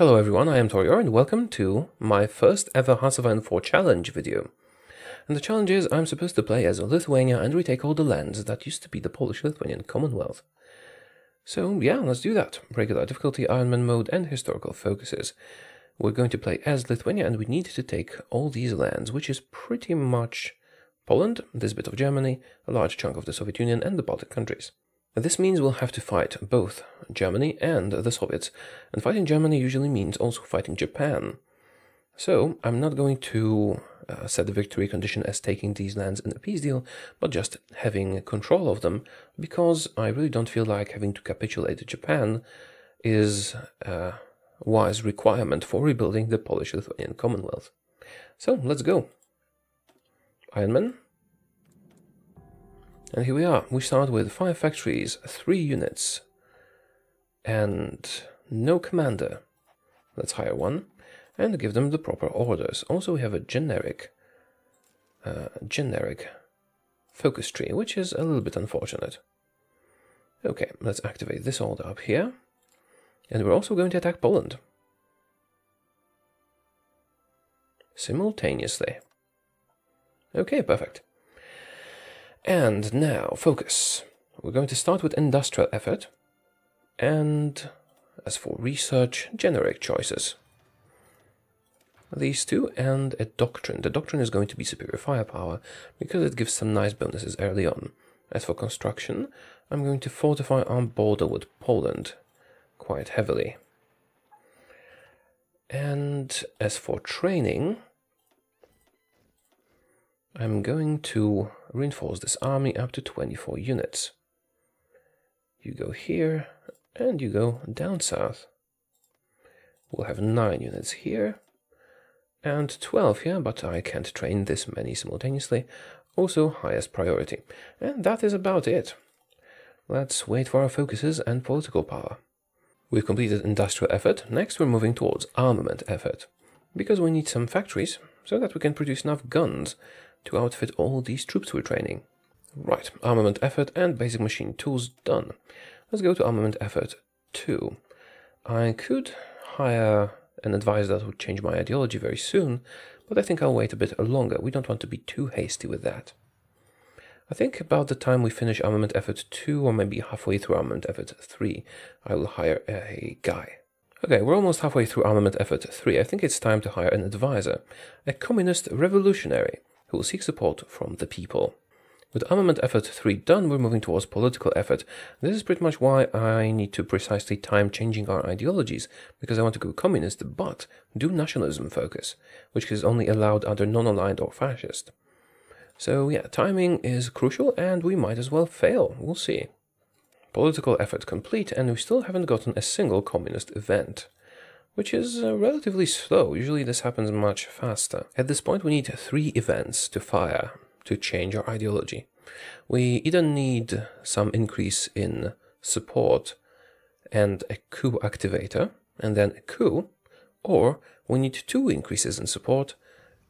Hello everyone, I am Taureor and welcome to my first ever Hearts of Iron 4 challenge video. And the challenge is I'm supposed to play as Lithuania and retake all the lands that used to be the Polish-Lithuanian Commonwealth. So yeah, let's do that. Regular difficulty, Ironman mode and historical focuses. We're going to play as Lithuania and we need to take all these lands, which is pretty much Poland, this bit of Germany, a large chunk of the Soviet Union and the Baltic countries. This means we'll have to fight both Germany and the Soviets, and fighting Germany usually means also fighting Japan. So I'm not going to set the victory condition as taking these lands in a peace deal, but just having control of them, because I really don't feel like having to capitulate to Japan is a wise requirement for rebuilding the Polish-Lithuanian Commonwealth. So let's go. Ironman. And here we are. We start with 5 factories, 3 units, and no commander. Let's hire one and give them the proper orders. Also, we have a generic focus tree, which is a little bit unfortunate. Okay, let's activate this order up here. And we're also going to attack Poland simultaneously. Okay, perfect. And now, focus. We're going to start with industrial effort, and as for research, generic choices. These two, and a doctrine. The doctrine is going to be superior firepower, because it gives some nice bonuses early on. As for construction, I'm going to fortify our border with Poland quite heavily. And as for training, I'm going to reinforce this army up to 24 units. You go here, and you go down south. We'll have 9 units here, and 12 here, but I can't train this many simultaneously. Also, highest priority. And that is about it. Let's wait for our focuses and political power. We've completed industrial effort. Next, we're moving towards armament effort, because we need some factories so that we can produce enough guns to outfit all these troops we're training. Right, armament effort and basic machine tools done. Let's go to armament effort 2. I could hire an advisor that would change my ideology very soon, but I think I'll wait a bit longer. We don't want to be too hasty with that. I think about the time we finish armament effort 2, or maybe halfway through armament effort 3, I will hire a guy. Okay, we're almost halfway through armament effort 3. I think it's time to hire an advisor, a communist revolutionary, who will seek support from the people. With armament effort 3 done, we're moving towards political effort. This is pretty much why I need to precisely time changing our ideologies, because I want to go communist, but do nationalism focus, which is only allowed under non-aligned or fascist. So yeah, timing is crucial, and we might as well fail. We'll see. Political effort complete, and we still haven't gotten a single communist event, which is relatively slow. Usually this happens much faster. At this point, we need 3 events to fire to change our ideology. We either need some increase in support and a coup activator, and then a coup, or we need 2 increases in support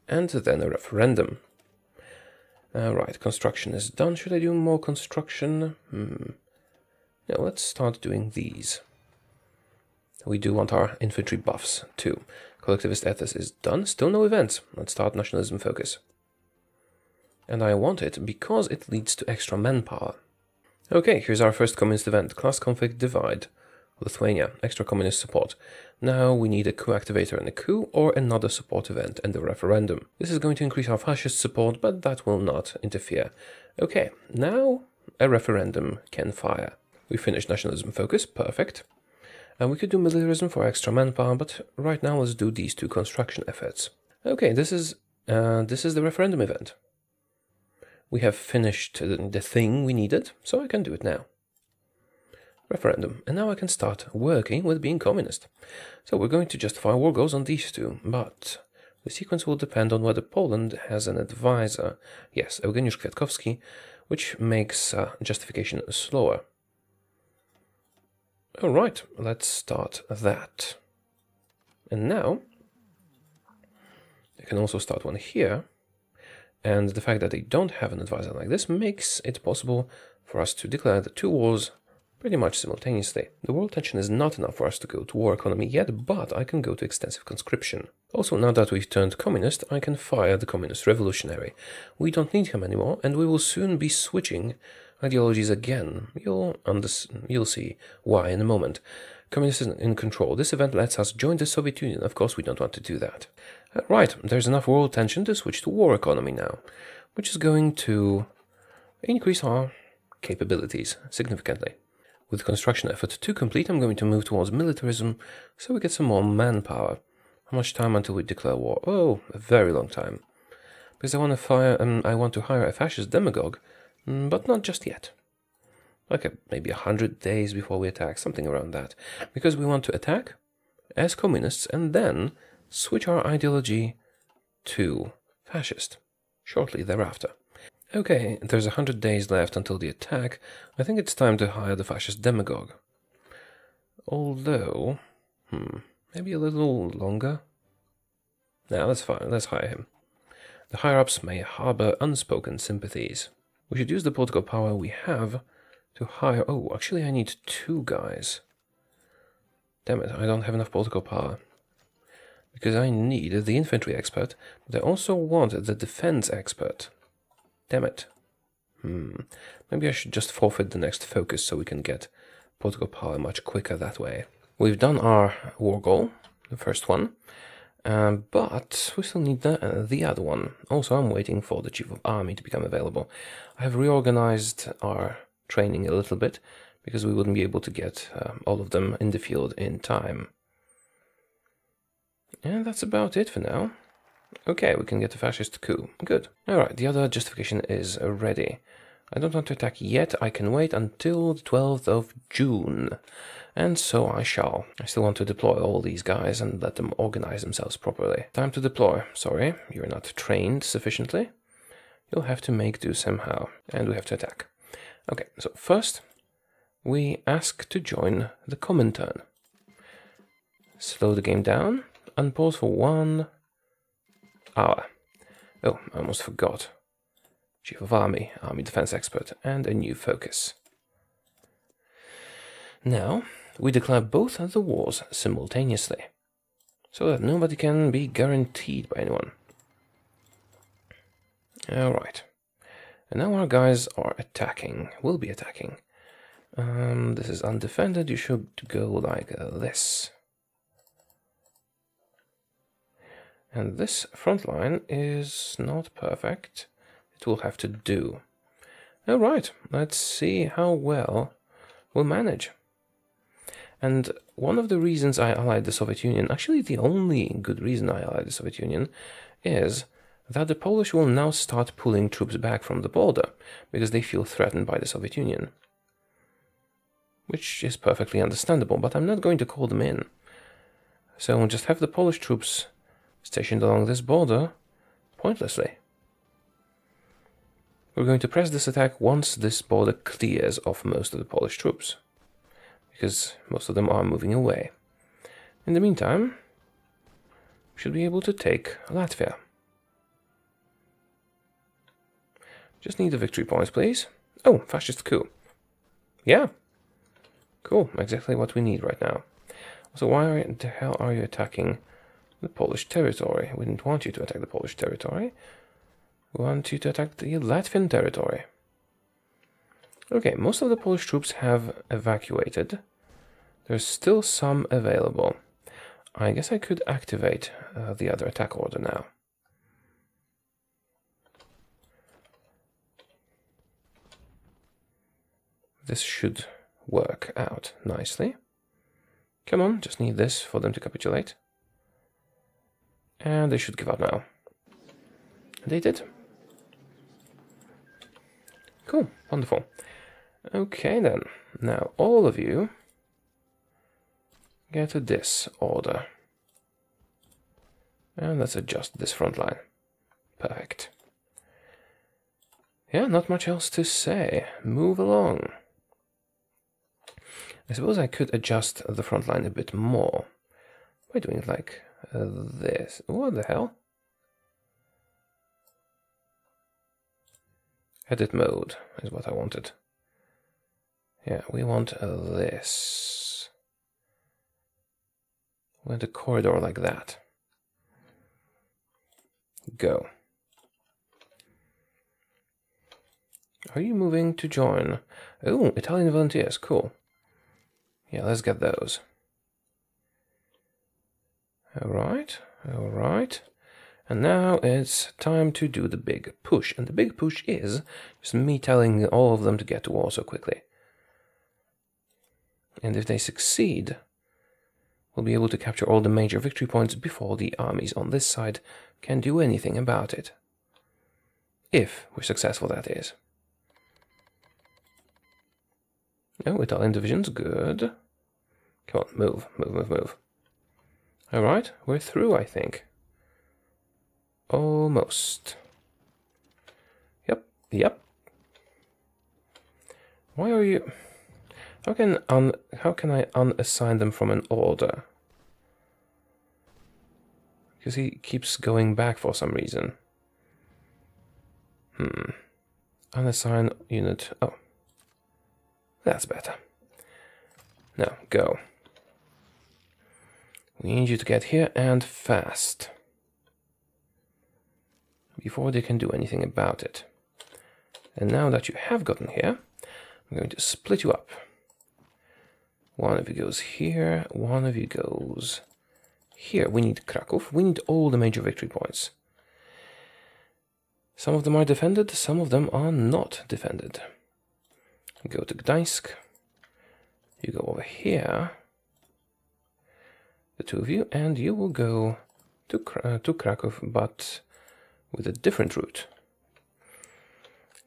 and then a referendum. Right, construction is done. Should I do more construction? No, let's start doing these. We do want our infantry buffs too. Collectivist ethos is done. Still no events. Let's start nationalism focus. And I want it because it leads to extra manpower. Okay, here's our first communist event. Class conflict divide. Lithuania. Extra communist support. Now we need a coup activator and a coup, or another support event and a referendum. This is going to increase our fascist support, but that will not interfere. Okay, now a referendum can fire. We finished nationalism focus. Perfect. And we could do militarism for extra manpower, but right now let's do these 2 construction efforts. Okay, this is the referendum event. We have finished the thing we needed, so I can do it now. Referendum, and now I can start working with being communist. So we're going to justify war goals on these 2, but the sequence will depend on whether Poland has an advisor. Yes, Eugeniusz Kwiatkowski, which makes justification slower. Alright, let's start that. And now, I can also start one here, and the fact that they don't have an advisor like this makes it possible for us to declare the 2 wars pretty much simultaneously. The world tension is not enough for us to go to war economy yet, but I can go to extensive conscription. Also, now that we've turned communist, I can fire the communist revolutionary. We don't need him anymore, and we will soon be switching ideologies again. You'll see why in a moment. Communists in control. This event lets us join the Soviet Union. Of course, we don't want to do that. Right, there's enough world tension to switch to war economy now, which is going to increase our capabilities significantly. With the construction effort to complete, I'm going to move towards militarism so we get some more manpower. How much time until we declare war? Oh, a very long time. Because I want to hire a fascist demagogue, but not just yet. Like maybe 100 days before we attack, something around that. Because we want to attack as communists and then switch our ideology to fascist shortly thereafter. Okay, there's 100 days left until the attack. I think it's time to hire the fascist demagogue. Although, maybe a little longer? No, that's fine, let's hire him. The higher-ups may harbor unspoken sympathies. We should use the political power we have to hire... Oh, actually I need 2 guys. Damn it, I don't have enough political power. Because I need the infantry expert, but I also want the defense expert. Damn it. Maybe I should just forfeit the next focus so we can get political power much quicker that way. We've done our war goal, the first one, but we still need the other one. Also, I'm waiting for the Chief of Army to become available. I have reorganized our training a little bit because we wouldn't be able to get all of them in the field in time. And that's about it for now. Okay, we can get the fascist coup. Good. Alright, the other justification is ready. I don't want to attack yet. I can wait until the 12th of June. And so I shall. I still want to deploy all these guys and let them organize themselves properly. Time to deploy. Sorry, you're not trained sufficiently. You'll have to make do somehow. And we have to attack. Okay, so first, we ask to join the Comintern. Slow the game down. Unpause for 1 hour. Oh, I almost forgot. Chief of Army, Army Defense Expert, and a new focus. Now, we declare both the wars simultaneously, so that nobody can be guaranteed by anyone. Alright. And now our guys are attacking, will be attacking. This is undefended, you should go like this. And this front line is not perfect. It will have to do. Alright, let's see how well we'll manage. And one of the reasons I allied the Soviet Union, actually the only good reason I allied the Soviet Union, is that the Polish will now start pulling troops back from the border because they feel threatened by the Soviet Union. Which is perfectly understandable, but I'm not going to call them in. So we'll just have the Polish troops stationed along this border pointlessly. We're going to press this attack once this border clears of most of the Polish troops, because most of them are moving away. In the meantime, we should be able to take Latvia. Just need the victory points, please. Oh, fascist coup. Yeah. Cool, exactly what we need right now. So why the hell are you attacking the Polish territory? We didn't want you to attack the Polish territory. We want you to attack the Latvian territory. Okay, most of the Polish troops have evacuated. There's still some available. I guess I could activate the other attack order now. This should work out nicely. Come on, just need this for them to capitulate. And they should give up now. They did. Cool, wonderful. Okay then, now all of you get to this order. And let's adjust this front line. Perfect. Yeah, not much else to say. Move along. I suppose I could adjust the front line a bit more by doing it like this. What the hell? Edit mode is what I wanted. Yeah, we want this. We want a corridor like that. Go. Are you moving to join? Oh, Italian volunteers, cool. Yeah, let's get those. Alright, alright. And now it's time to do the big push. And the big push is just me telling all of them to get to war so quickly. And if they succeed, we'll be able to capture all the major victory points before the armies on this side can do anything about it. If we're successful, that is. Oh, Italian divisions, good. Come on, move, move, move, move. Alright, we're through, I think. Almost. Yep, yep. Why are you... How can I unassign them from an order? Because he keeps going back for some reason. Unassign unit. Oh. That's better. Now, go. We need you to get here and fast. Before they can do anything about it. And now that you have gotten here, I'm going to split you up. One of you goes here, one of you goes here. We need Krakow. We need all the major victory points. Some of them are defended, some of them are not defended. Go to Gdańsk. You go over here. The two of you, and you will go to Krakow, but with a different route.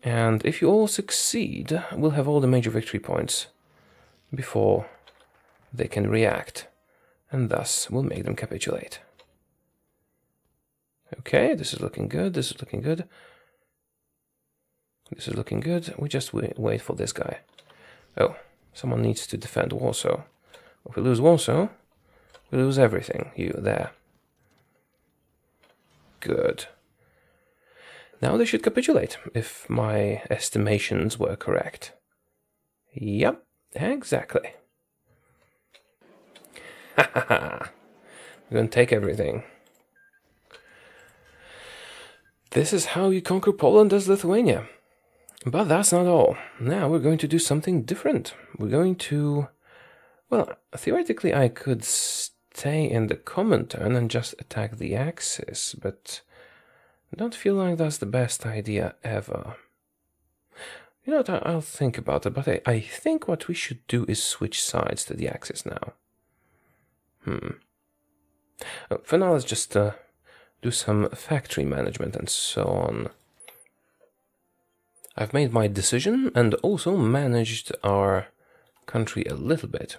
And if you all succeed, we'll have all the major victory points before they can react, and thus we'll make them capitulate. Okay, this is looking good, this is looking good. This is looking good. We just wait for this guy. Oh, someone needs to defend Warsaw. If we lose Warsaw, we lose everything. You there. Good. Now they should capitulate, if my estimations were correct. Yep, exactly. Ha ha ha. We're going to take everything. This is how you conquer Poland as Lithuania. But that's not all. Now we're going to do something different. We're going to... Well, theoretically I could stay in the common turn and just attack the Axis, but I don't feel like that's the best idea ever. You know what, I'll think about it, but I think what we should do is switch sides to the Axis now. For now, let's just do some factory management and so on. I've made my decision and also managed our country a little bit.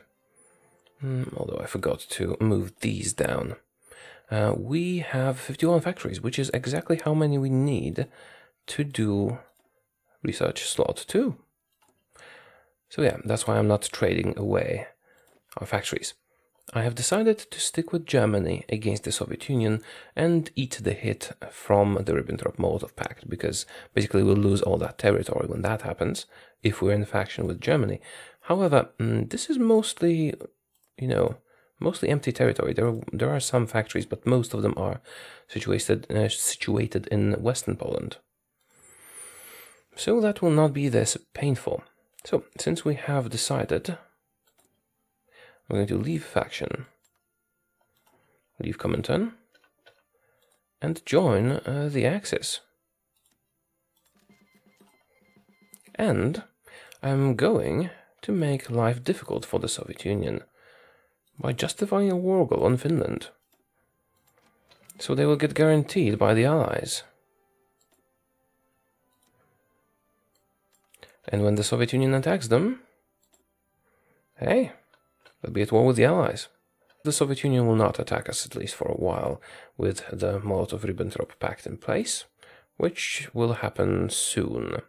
Although I forgot to move these down. We have 51 factories, which is exactly how many we need to do research slot 2. So yeah, that's why I'm not trading away our factories. I have decided to stick with Germany against the Soviet Union and eat the hit from the Ribbentrop-Molotov Pact, because basically we'll lose all that territory when that happens, if we're in faction with Germany. However, this is mostly, you know, mostly empty territory. There are some factories, but most of them are situated in Western Poland. So that will not be this painful. So, since we have decided... I'm going to leave faction, leave Comintern, and join the Axis. And I'm going to make life difficult for the Soviet Union by justifying a war goal on Finland. So they will get guaranteed by the Allies. And when the Soviet Union attacks them, hey, they'll be at war with the Allies. The Soviet Union will not attack us, at least for a while, with the Molotov-Ribbentrop Pact in place, which will happen soon.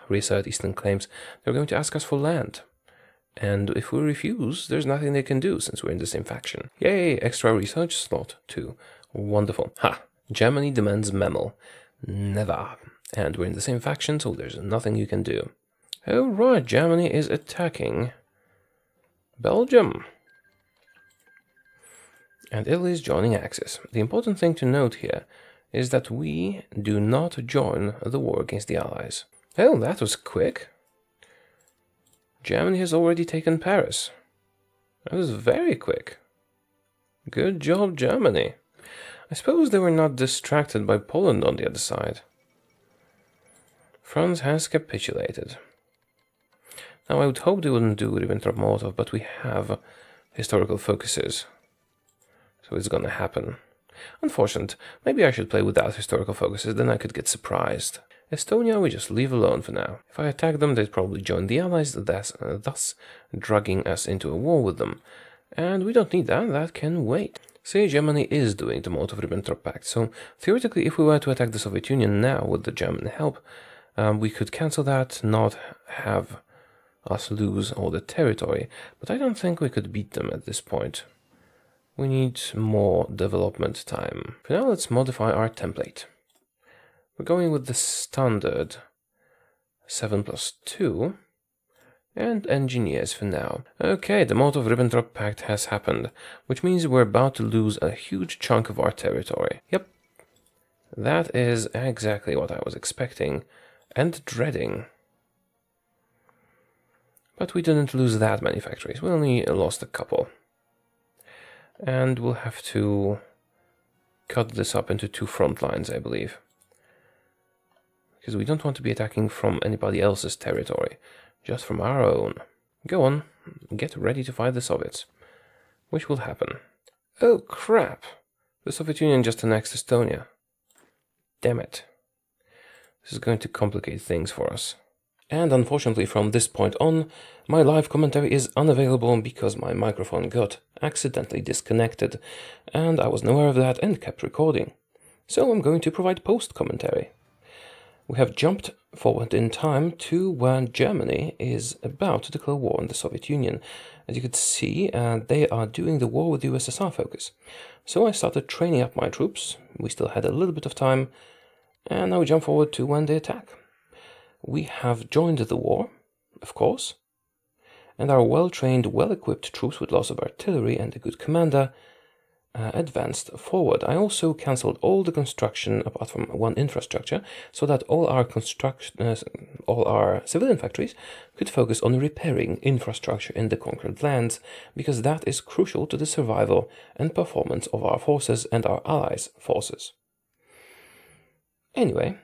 Reassert Eastern claims they're going to ask us for land. And if we refuse, there's nothing they can do since we're in the same faction. Yay, extra research slot 2. Wonderful. Germany demands Memel. Never. And we're in the same faction, so there's nothing you can do. Oh right, Germany is attacking Belgium. And Italy is joining Axis. The important thing to note here is that we do not join the war against the Allies. Oh, that was quick. Germany has already taken Paris. That was very quick. Good job, Germany. I suppose they were not distracted by Poland on the other side. France has capitulated. Now, I would hope they wouldn't do Ribbentrop-Molotov, but we have historical focuses. So it's gonna happen. Unfortunate. Maybe I should play without historical focuses, then I could get surprised. Estonia we just leave alone for now. If I attack them, they'd probably join the Allies, thus dragging us into a war with them. And we don't need that, that can wait. See, Germany is doing the Molotov-Ribbentrop Pact, so theoretically if we were to attack the Soviet Union now with the German help, we could cancel that, not have us lose all the territory, but I don't think we could beat them at this point. We need more development time. For now, let's modify our template. We're going with the standard 7+2 and engineers for now. Okay, the Molotov-Ribbentrop Pact has happened, which means we're about to lose a huge chunk of our territory. Yep, that is exactly what I was expecting and dreading. But we didn't lose that many factories, we only lost a couple. And we'll have to cut this up into 2 front lines, I believe. Because we don't want to be attacking from anybody else's territory, just from our own. Go on, get ready to fight the Soviets, which will happen. Oh crap! The Soviet Union just annexed Estonia. Damn it. This is going to complicate things for us. And unfortunately from this point on, my live commentary is unavailable because my microphone got accidentally disconnected, and I wasn't aware of that and kept recording. So I'm going to provide post-commentary. We have jumped forward in time to when Germany is about to declare war on the Soviet Union. As you can see, they are doing the war with the USSR focus. So I started training up my troops, we still had a little bit of time, and now we jump forward to when they attack. We have joined the war, of course, and our well-trained, well-equipped troops with lots of artillery and a good commander advanced forward. I also cancelled all the construction apart from one infrastructure, so that all our civilian factories could focus on repairing infrastructure in the conquered lands, because that is crucial to the survival and performance of our forces and our allies' forces. Anyway,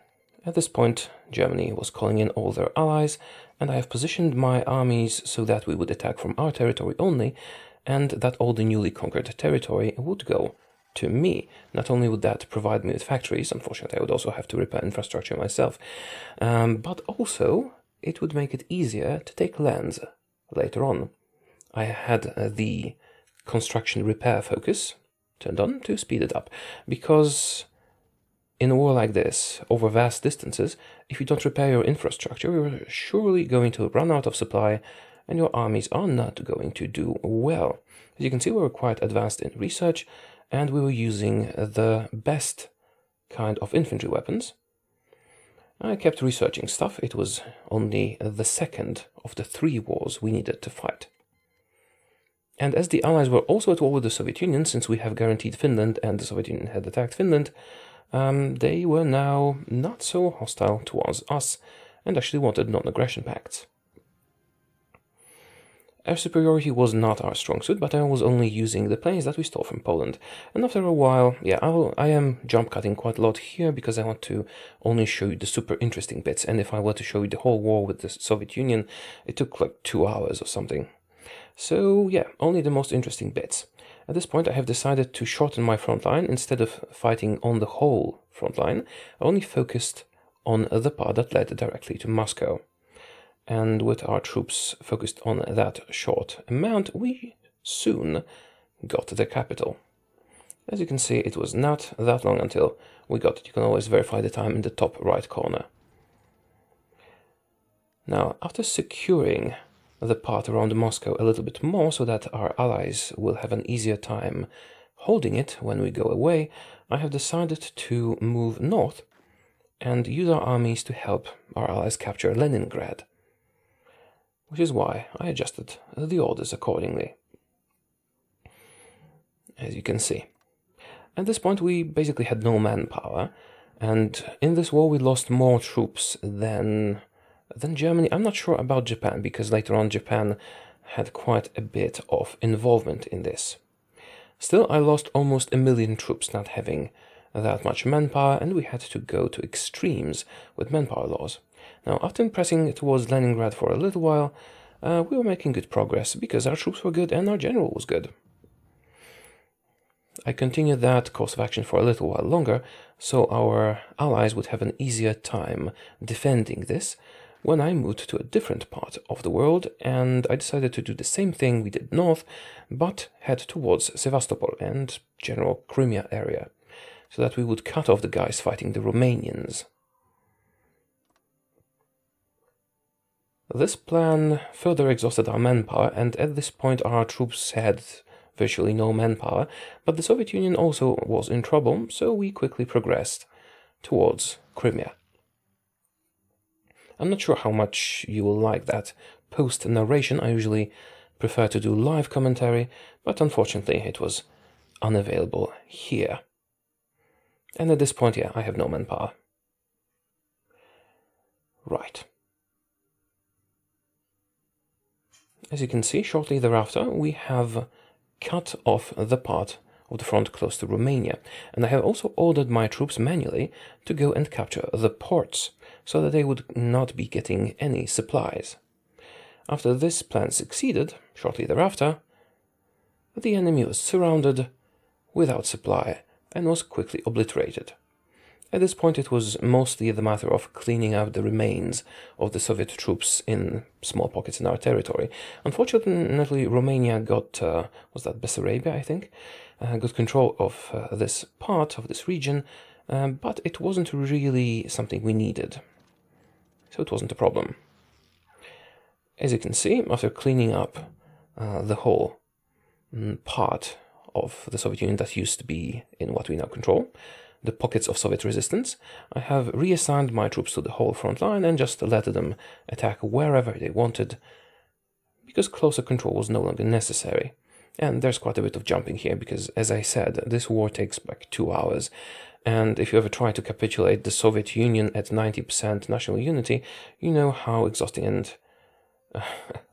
at this point, Germany was calling in all their allies, and I have positioned my armies so that we would attack from our territory only, and that all the newly conquered territory would go to me. Not only would that provide me with factories, unfortunately I would also have to repair infrastructure myself, but also it would make it easier to take lands later on. I had the construction repair focus turned on to speed it up, because in a war like this, over vast distances, if you don't repair your infrastructure, you're surely going to run out of supply, and your armies are not going to do well. As you can see, we were quite advanced in research, and we were using the best kind of infantry weapons. I kept researching stuff. It was only the second of the 3 wars we needed to fight. And as the Allies were also at war with the Soviet Union, since we have guaranteed Finland and the Soviet Union had attacked Finland, they were now not so hostile towards us and actually wanted non-aggression pacts. Air superiority was not our strong suit, but I was only using the planes that we stole from Poland. And after a while, yeah, I am jump cutting quite a lot here because I want to only show you the super interesting bits. And if I were to show you the whole war with the Soviet Union, it took like 2 hours or something. So yeah, only the most interesting bits. At this point I have decided to shorten my front line. Instead of fighting on the whole front line, I only focused on the part that led directly to Moscow. And with our troops focused on that short amount, we soon got the capital. As you can see, it was not that long until we got it. You can always verify the time in the top right corner. Now, after securing the part around Moscow a little bit more so that our allies will have an easier time holding it when we go away, I have decided to move north and use our armies to help our allies capture Leningrad. which is why I adjusted the orders accordingly. As you can see. At this point we basically had no manpower, and in this war we lost more troops than Germany. I'm not sure about Japan, because later on Japan had quite a bit of involvement in this. Still, I lost almost 1 million troops not having that much manpower, and we had to go to extremes with manpower laws. Now, after pressing towards Leningrad for a little while, we were making good progress because our troops were good and our general was good. I continued that course of action for a little while longer, so our allies would have an easier time defending this when I moved to a different part of the world, and I decided to do the same thing we did north, but head towards Sevastopol and general Crimea area, so that we would cut off the guys fighting the Romanians. This plan further exhausted our manpower, and at this point our troops had virtually no manpower, but the Soviet Union also was in trouble, so we quickly progressed towards Crimea. I'm not sure how much you will like that post-narration. I usually prefer to do live commentary, but unfortunately it was unavailable here. And at this point, yeah, I have no manpower. Right. As you can see, shortly thereafter, we have cut off the part of the front close to Romania, and I have also ordered my troops manually to go and capture the ports, so that they would not be getting any supplies. After this plan succeeded, shortly thereafter, the enemy was surrounded without supply and was quickly obliterated. At this point it was mostly the matter of cleaning out the remains of the Soviet troops in small pockets in our territory. Unfortunately, Romania got, was that Bessarabia, I think, got control of this part of this region, but it wasn't really something we needed, so it wasn't a problem. As you can see, after cleaning up the whole part of the Soviet Union that used to be in what we now control, the pockets of Soviet resistance, I have reassigned my troops to the whole front line and just let them attack wherever they wanted, because closer control was no longer necessary. And there's quite a bit of jumping here, because, as I said, this war takes like 2 hours, and if you ever try to capitulate the Soviet Union at 90% national unity, you know how exhausting and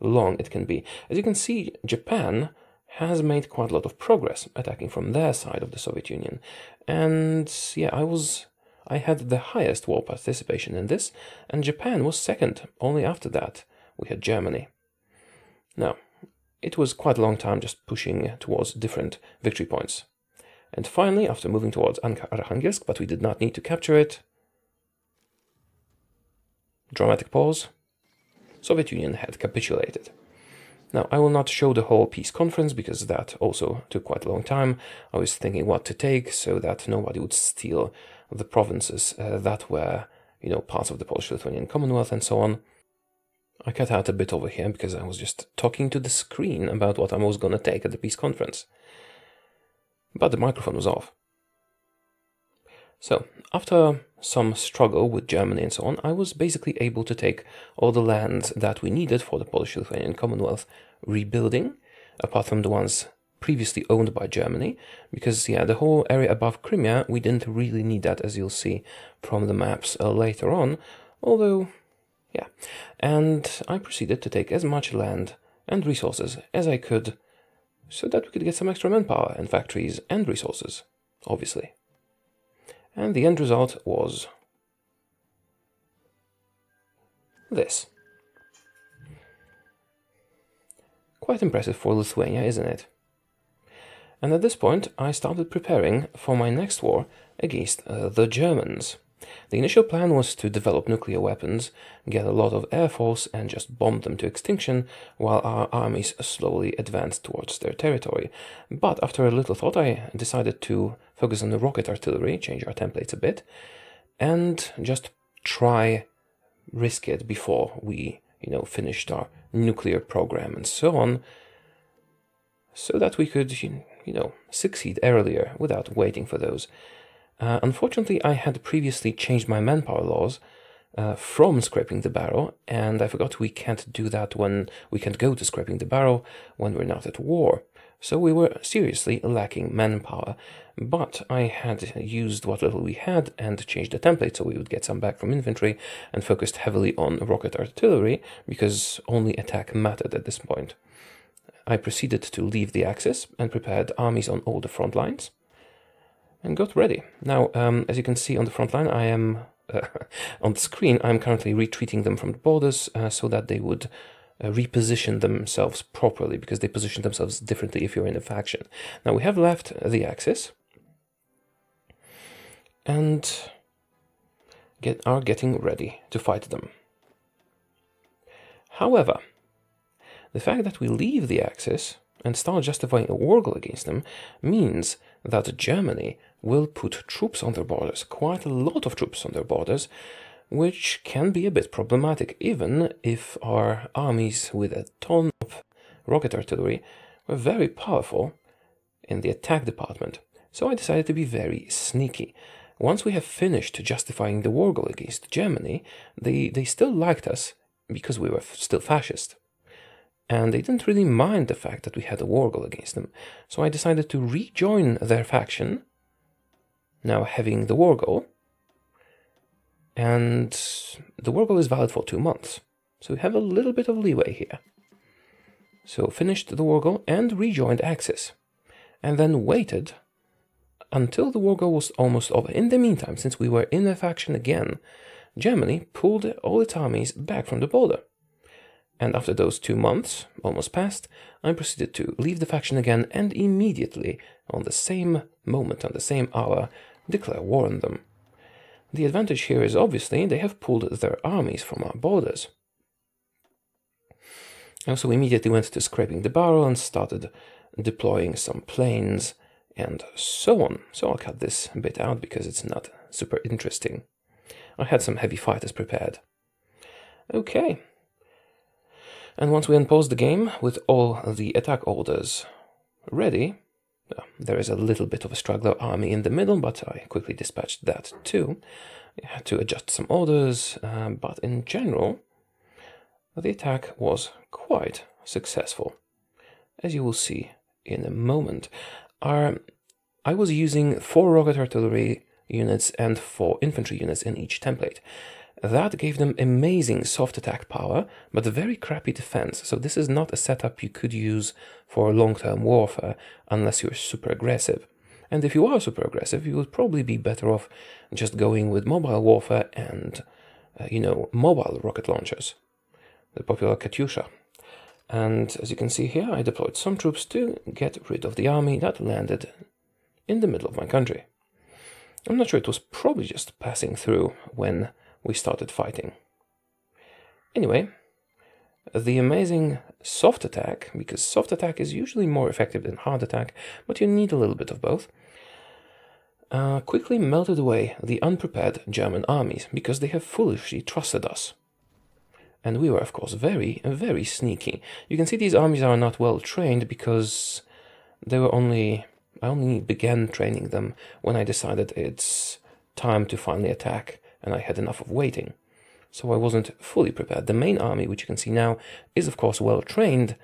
long it can be. As you can see, Japan has made quite a lot of progress attacking from their side of the Soviet Union, and yeah, I had the highest war participation in this, and Japan was second. Only after that we had Germany. Now, it was quite a long time just pushing towards different victory points, and finally, after moving towards Arkhangelsk, but we did not need to capture it, dramatic pause, Soviet Union had capitulated. Now, I will not show the whole peace conference, because that also took quite a long time. I was thinking what to take so that nobody would steal the provinces that were, you know, parts of the Polish-Lithuanian Commonwealth and so on. I cut out a bit over here because I was just talking to the screen about what I was going to take at the peace conference. But the microphone was off. So, after some struggle with Germany and so on, I was basically able to take all the lands that we needed for the Polish-Lithuanian Commonwealth rebuilding, apart from the ones previously owned by Germany, because, yeah, the whole area above Crimea, we didn't really need that, as you'll see from the maps later on, although, yeah. And I proceeded to take as much land and resources as I could, so that we could get some extra manpower and factories and resources, obviously. And the end result was this. Quite impressive for Lithuania, isn't it? And at this point, I started preparing for my next war against the Germans. The initial plan was to develop nuclear weapons, get a lot of air force, and just bomb them to extinction while our armies slowly advanced towards their territory. But after a little thought, I decided to focus on the rocket artillery, change our templates a bit, and just risk it before we, you know, finished our nuclear program and so on, so that we could, you know, succeed earlier without waiting for those. Unfortunately, I had previously changed my manpower laws from scraping the barrel, and I forgot we can't do that when we can't go to scraping the barrel when we're not at war. So we were seriously lacking manpower, but I had used what little we had and changed the template so we would get some back from infantry and focused heavily on rocket artillery because only attack mattered at this point. I proceeded to leave the Axis and prepared armies on all the front lines and got ready. Now, as you can see on the front line, I am on the screen, I'm currently retreating them from the borders so that they would reposition themselves properly, because they position themselves differently if you're in a faction. Now we have left the Axis and are getting ready to fight them. However, the fact that we leave the Axis and start justifying a war goal against them means that Germany will put troops on their borders, quite a lot of troops on their borders, which can be a bit problematic, even if our armies with a ton of rocket artillery were very powerful in the attack department. So I decided to be very sneaky. Once we have finished justifying the war goal against Germany, they still liked us because we were still fascist. And they didn't really mind the fact that we had a war goal against them. So I decided to rejoin their faction, now having the war goal. And the war goal is valid for 2 months. So we have a little bit of leeway here. So finished the war goal and rejoined Axis. And then waited until the war goal was almost over. In the meantime, since we were in a faction again, Germany pulled all its armies back from the border. And after those 2 months almost passed, I proceeded to leave the faction again and immediately, on the same moment, on the same hour, declare war on them. The advantage here is obviously they have pulled their armies from our borders. I also immediately went to scraping the barrel and started deploying some planes and so on. So I'll cut this bit out because it's not super interesting. I had some heavy fighters prepared. Okay. And once we unpause the game with all the attack orders ready, there is a little bit of a straggler army in the middle, but I quickly dispatched that too. I had to adjust some orders, but in general, the attack was quite successful, as you will see in a moment. I was using 4 rocket artillery units and 4 infantry units in each template. That gave them amazing soft attack power, but very crappy defense. So this is not a setup you could use for long-term warfare unless you're super aggressive. And if you are super aggressive, you would probably be better off just going with mobile warfare and, mobile rocket launchers, the popular Katyusha. And as you can see here, I deployed some troops to get rid of the army that landed in the middle of my country. I'm not sure, it was probably just passing through when we started fighting. Anyway, the amazing soft attack, because soft attack is usually more effective than hard attack, but you need a little bit of both, quickly melted away the unprepared German armies, because they have foolishly trusted us. And we were, of course, very, very sneaky. You can see these armies are not well trained because I only began training them when I decided it's time to finally attack, and I had enough of waiting. So I wasn't fully prepared. The main army, which you can see now, is of course well trained.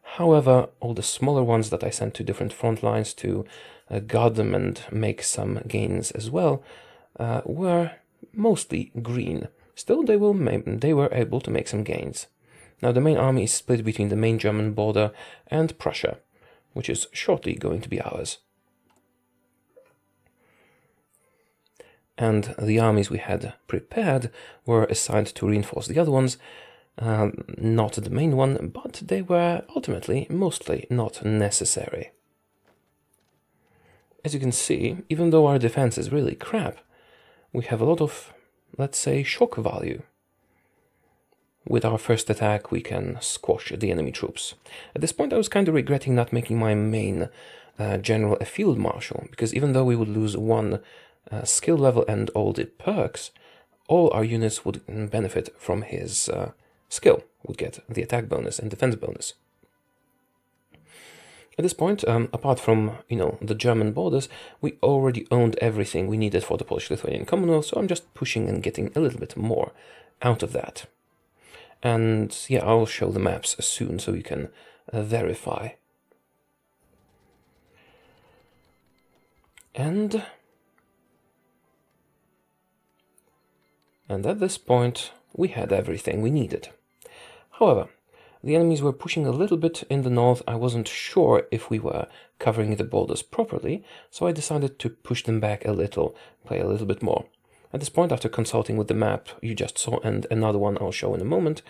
However, all the smaller ones that I sent to different front lines to guard them and make some gains as well, were mostly green. Still, they were able to make some gains. Now the main army is split between the main German border and Prussia, which is shortly going to be ours. And the armies we had prepared were assigned to reinforce the other ones, not the main one, but they were ultimately mostly not necessary. As you can see, even though our defense is really crap, we have a lot of, let's say, shock value. With our first attack, we can squash the enemy troops. At this point, I was kind of regretting not making my main general a field marshal, because even though we would lose 1 skill level and all the perks, all our units would benefit from his skill, would get the attack bonus and defense bonus. At this point, apart from, the German borders, we already owned everything we needed for the Polish-Lithuanian Commonwealth, so I'm just pushing and getting a little bit more out of that. And yeah, I'll show the maps soon so you can verify. And at this point, we had everything we needed. However, the enemies were pushing a little bit in the north. I wasn't sure if we were covering the borders properly, so I decided to push them back a little, play a little bit more. At this point, after consulting with the map you just saw and another one I'll show in a moment,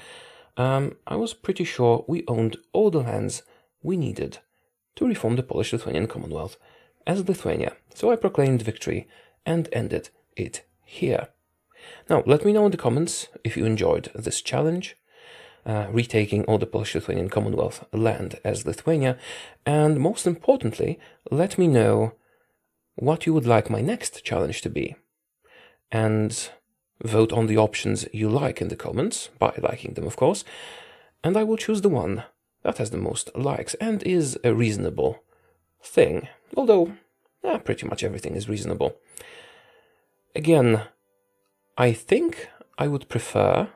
I was pretty sure we owned all the lands we needed to reform the Polish-Lithuanian Commonwealth as Lithuania. So I proclaimed victory and ended it here. Now, let me know in the comments if you enjoyed this challenge, retaking all the Polish-Lithuanian Commonwealth land as Lithuania, and most importantly, let me know what you would like my next challenge to be. And vote on the options you like in the comments, by liking them of course, and I will choose the one that has the most likes and is a reasonable thing, although pretty much everything is reasonable. Again, I think I would prefer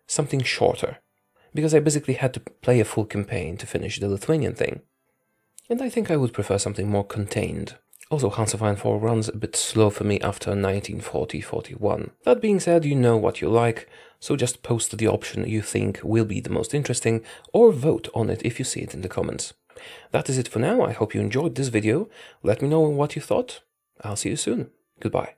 something shorter, because I basically had to play a full campaign to finish the Lithuanian thing. And I think I would prefer something more contained. Also, Hansa 4 runs a bit slow for me after 1940-41. That being said, you know what you like, so just post the option you think will be the most interesting, or vote on it if you see it in the comments. That is it for now. I hope you enjoyed this video. Let me know what you thought. I'll see you soon. Goodbye.